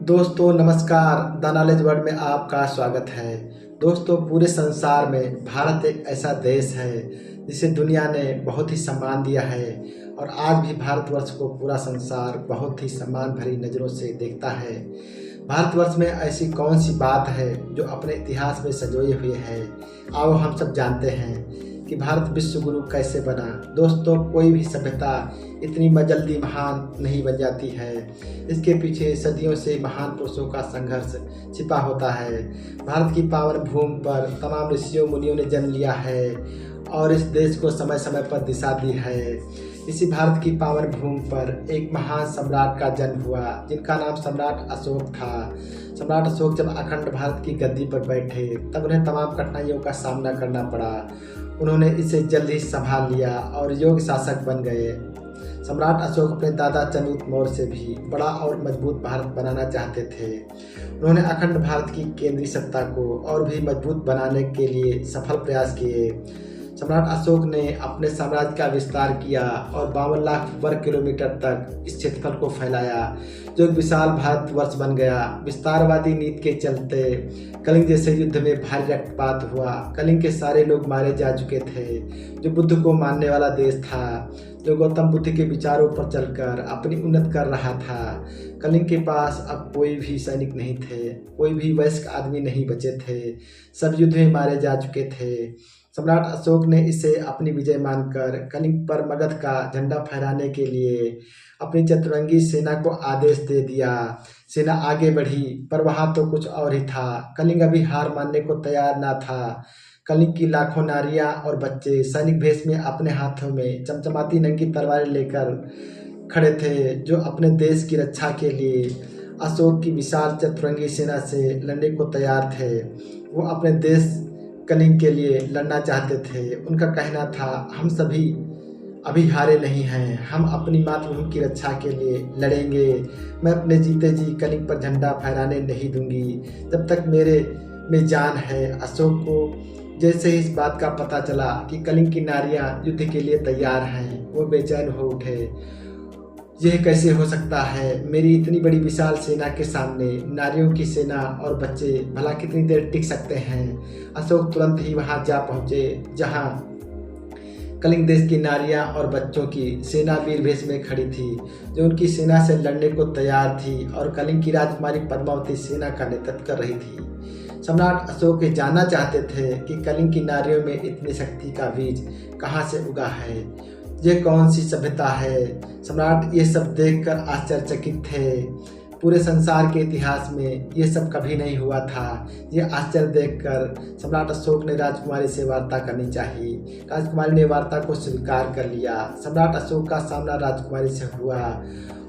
दोस्तों नमस्कार, the knowledge world में आपका स्वागत है। दोस्तों पूरे संसार में भारत एक ऐसा देश है जिसे दुनिया ने बहुत ही सम्मान दिया है और आज भी भारतवर्ष को पूरा संसार बहुत ही सम्मान भरी नज़रों से देखता है। भारतवर्ष में ऐसी कौन सी बात है जो अपने इतिहास में संजोए हुए है, आओ हम सब जानते हैं कि भारत विश्व गुरु कैसे बना। दोस्तों कोई भी सभ्यता इतनी जल्दी महान नहीं बन जाती है, इसके पीछे सदियों से महान पुरुषों का संघर्ष छिपा होता है। भारत की पावन भूमि पर तमाम ऋषियों मुनियों ने जन्म लिया है और इस देश को समय समय पर दिशा दी है। इसी भारत की पावन भूमि पर एक महान सम्राट का जन्म हुआ जिनका नाम सम्राट अशोक था। सम्राट अशोक जब अखंड भारत की गद्दी पर बैठे तब उन्हें तमाम कठिनाइयों का सामना करना पड़ा। उन्होंने इसे जल्द ही संभाल लिया और योग्य शासक बन गए। सम्राट अशोक अपने दादा चंद्रगुप्त मौर्य से भी बड़ा और मजबूत भारत बनाना चाहते थे। उन्होंने अखंड भारत की केंद्रीय सत्ता को और भी मजबूत बनाने के लिए सफल प्रयास किए। सम्राट अशोक ने अपने साम्राज्य का विस्तार किया और 52 लाख वर्ग किलोमीटर तक इस क्षेत्रफल को फैलाया, जो एक विशाल भारतवर्ष बन गया। विस्तारवादी नीति के चलते कलिंग जैसे युद्ध में भारी रक्तपात हुआ। कलिंग के सारे लोग मारे जा चुके थे, जो बुद्ध को मानने वाला देश था, जो गौतम बुद्ध के विचारों पर चलकर अपनी उन्नति कर रहा था। कलिंग के पास अब कोई भी सैनिक नहीं थे, कोई भी वयस्क आदमी नहीं बचे थे, सब युद्ध में मारे जा चुके थे। सम्राट अशोक ने इसे अपनी विजय मानकर कलिंग पर मगध का झंडा फहराने के लिए अपनी चतुरंगी सेना को आदेश दे दिया। सेना आगे बढ़ी पर वहाँ तो कुछ और ही था। कलिंग अभी हार मानने को तैयार ना था। कलिंग की लाखों नारियां और बच्चे सैनिक भेष में अपने हाथों में चमचमाती नंगी तलवारें लेकर खड़े थे, जो अपने देश की रक्षा के लिए अशोक की विशाल चतुरंगी सेना से लड़ने को तैयार थे। वो अपने देश कलिंग के लिए लड़ना चाहते थे। उनका कहना था, हम सभी अभी हारे नहीं हैं, हम अपनी मातृभूमि की रक्षा के लिए लड़ेंगे। मैं अपने जीते जी कलिंग पर झंडा फहराने नहीं दूंगी जब तक मेरे में जान है। अशोक को जैसे ही इस बात का पता चला कि कलिंग की नारियां युद्ध के लिए तैयार हैं, वो बेचैन हो उठे। यह कैसे हो सकता है? मेरी इतनी बड़ी विशाल सेना के सामने नारियों की सेना और बच्चे भला कितनी देर टिक सकते हैं? अशोक तुरंत ही वहां जा पहुंचे जहां कलिंग देश की नारियां और बच्चों की सेना वीर भेष में खड़ी थी, जो उनकी सेना से लड़ने को तैयार थी और कलिंग की राजकुमारी पद्मावती सेना का नेतृत्व कर रही थी। सम्राट अशोक जानना चाहते थे कि कलिंग की नारियों में इतनी शक्ति का बीज कहाँ से उगा है, ये कौन सी सभ्यता है। सम्राट ये सब देखकर आश्चर्यचकित थे। पूरे संसार के इतिहास में ये सब कभी नहीं हुआ था। ये आश्चर्य देखकर सम्राट अशोक ने राजकुमारी से वार्ता करनी चाहिए। राजकुमारी ने वार्ता को स्वीकार कर लिया। सम्राट अशोक का सामना राजकुमारी से हुआ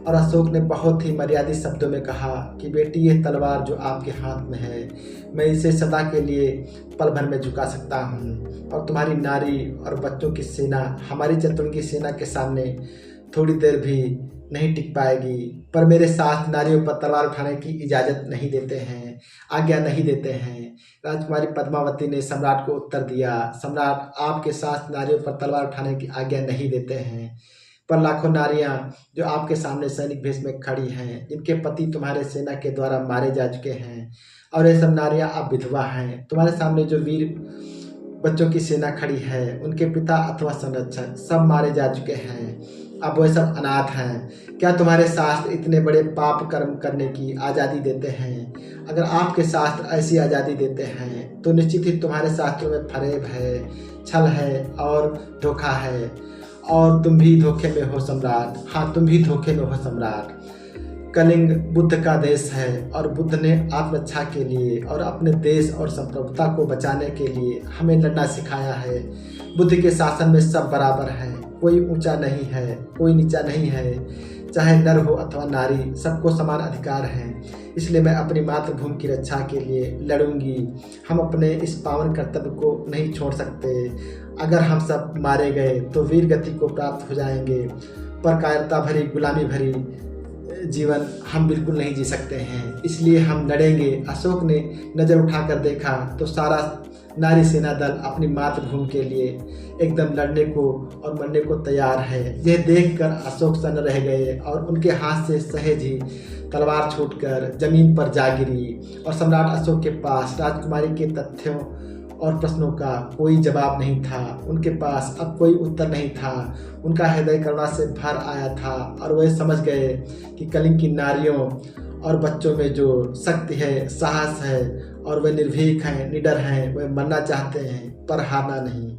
और अशोक ने बहुत ही मर्यादित शब्दों में कहा कि बेटी, ये तलवार जो आपके हाथ में है, मैं इसे सदा के लिए पल भर में झुका सकता हूँ और तुम्हारी नारी और बच्चों की सेना हमारी चतुरंगी सेना के सामने थोड़ी देर भी नहीं टिक पाएगी। पर मेरे साथ नारियों पर तलवार उठाने की इजाज़त नहीं देते हैं, आज्ञा नहीं देते हैं। राजकुमारी पद्मावती ने सम्राट को उत्तर दिया, सम्राट आपके साथ नारियों पर तलवार उठाने की आज्ञा नहीं देते हैं, पर लाखों नारियां जो आपके सामने सैनिक भेष में खड़ी हैं, जिनके पति तुम्हारे सेना के द्वारा मारे जा चुके हैं और ये सब नारियां अब विधवा हैं। तुम्हारे सामने जो वीर बच्चों की सेना खड़ी है, उनके पिता अथवा संरक्षक सब मारे जा चुके हैं, अब वह सब अनाथ हैं। क्या तुम्हारे शास्त्र इतने बड़े पाप कर्म करने की आज़ादी देते हैं? अगर आपके शास्त्र ऐसी आज़ादी देते हैं तो निश्चित ही तुम्हारे शास्त्रों में फरेब है, छल है और धोखा है, और तुम भी धोखे में हो सम्राट। हाँ, तुम भी धोखे में हो सम्राट। कलिंग बुद्ध का देश है और बुद्ध ने आत्मरक्षा के लिए और अपने देश और संप्रभुता को बचाने के लिए हमें लड़ना सिखाया है। बुद्ध के शासन में सब बराबर हैं, कोई ऊंचा नहीं है, कोई नीचा नहीं है, चाहे नर हो अथवा नारी, सबको समान अधिकार हैं। इसलिए मैं अपनी मातृभूमि की रक्षा के लिए लड़ूंगी। हम अपने इस पावन कर्तव्य को नहीं छोड़ सकते। अगर हम सब मारे गए तो वीर गति को प्राप्त हो जाएंगे, पर कायरता भरी गुलामी भरी जीवन हम बिल्कुल नहीं जी सकते हैं, इसलिए हम लड़ेंगे। अशोक ने नज़र उठाकर देखा तो सारा नारी सेना दल अपनी मातृभूमि के लिए एकदम लड़ने को और मरने को तैयार है। यह देखकर अशोक सन्न रह गए और उनके हाथ से सहज ही तलवार छूटकर जमीन पर जा गिरी और सम्राट अशोक के पास राजकुमारी के तथ्यों और प्रश्नों का कोई जवाब नहीं था। उनके पास अब कोई उत्तर नहीं था। उनका हृदय करुणा से भर आया था और वह समझ गए कि कलिंग की नारियों और बच्चों में जो शक्ति है, साहस है और वे निर्भीक हैं, निडर हैं, वे मरना चाहते हैं पर हारना नहीं,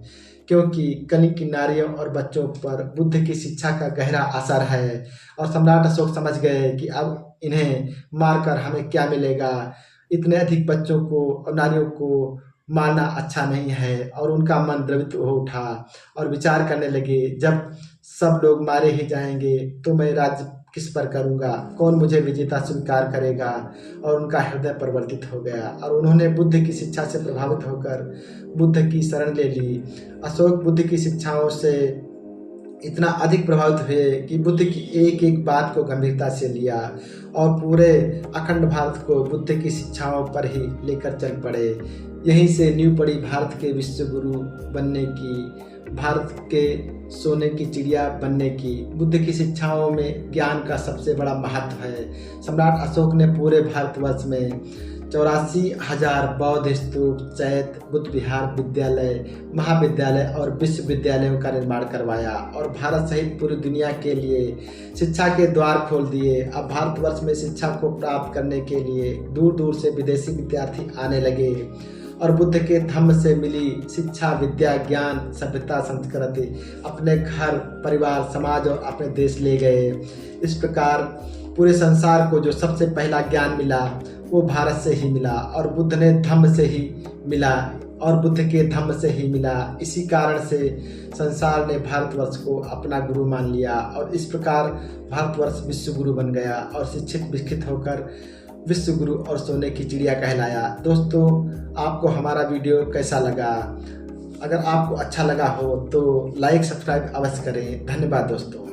क्योंकि कलिंग की नारियों और बच्चों पर बुद्ध की शिक्षा का गहरा असर है। और सम्राट अशोक समझ गए कि अब इन्हें मारकर हमें क्या मिलेगा, इतने अधिक बच्चों को और नारियों को मारना अच्छा नहीं है। और उनका मन द्रवित हो उठा और विचार करने लगे, जब सब लोग मारे ही जाएंगे तो मैं राज्य किस पर करूंगा, कौन मुझे विजेता स्वीकार करेगा। और उनका हृदय परिवर्तित हो गया और उन्होंने बुद्ध की शिक्षा से प्रभावित होकर बुद्ध की शरण ले ली। अशोक बुद्ध की शिक्षाओं से इतना अधिक प्रभावित हुए कि बुद्ध की एक एक बात को गंभीरता से लिया और पूरे अखंड भारत को बुद्ध की शिक्षाओं पर ही लेकर चल पड़े। यहीं से नींव पड़ी भारत के विश्व गुरु बनने की, भारत के सोने की चिड़िया बनने की। बुद्ध की शिक्षाओं में ज्ञान का सबसे बड़ा महत्व है। सम्राट अशोक ने पूरे भारतवर्ष में 84,000 बौद्ध स्तूप, चैत्य, बुद्ध विहार, विद्यालय, महाविद्यालय और विश्वविद्यालयों का निर्माण करवाया और भारत सहित पूरी दुनिया के लिए शिक्षा के द्वार खोल दिए। अब भारतवर्ष में शिक्षा को प्राप्त करने के लिए दूर दूर से विदेशी विद्यार्थी आने लगे और बुद्ध के धम्म से मिली शिक्षा, विद्या, ज्ञान, सभ्यता, संस्कृति अपने घर, परिवार, समाज और अपने देश ले गए। इस प्रकार पूरे संसार को जो सबसे पहला ज्ञान मिला वो भारत से ही मिला और बुद्ध ने धम्म से ही मिला और बुद्ध के धम्म से ही मिला। इसी कारण से संसार ने भारतवर्ष को अपना गुरु मान लिया और इस प्रकार भारतवर्ष विश्व गुरु बन गया और शिक्षित विकसित होकर विश्व गुरु और सोने की चिड़िया कहलाया। दोस्तों, आपको हमारा वीडियो कैसा लगा? अगर आपको अच्छा लगा हो तो लाइक सब्सक्राइब अवश्य करें। धन्यवाद दोस्तों।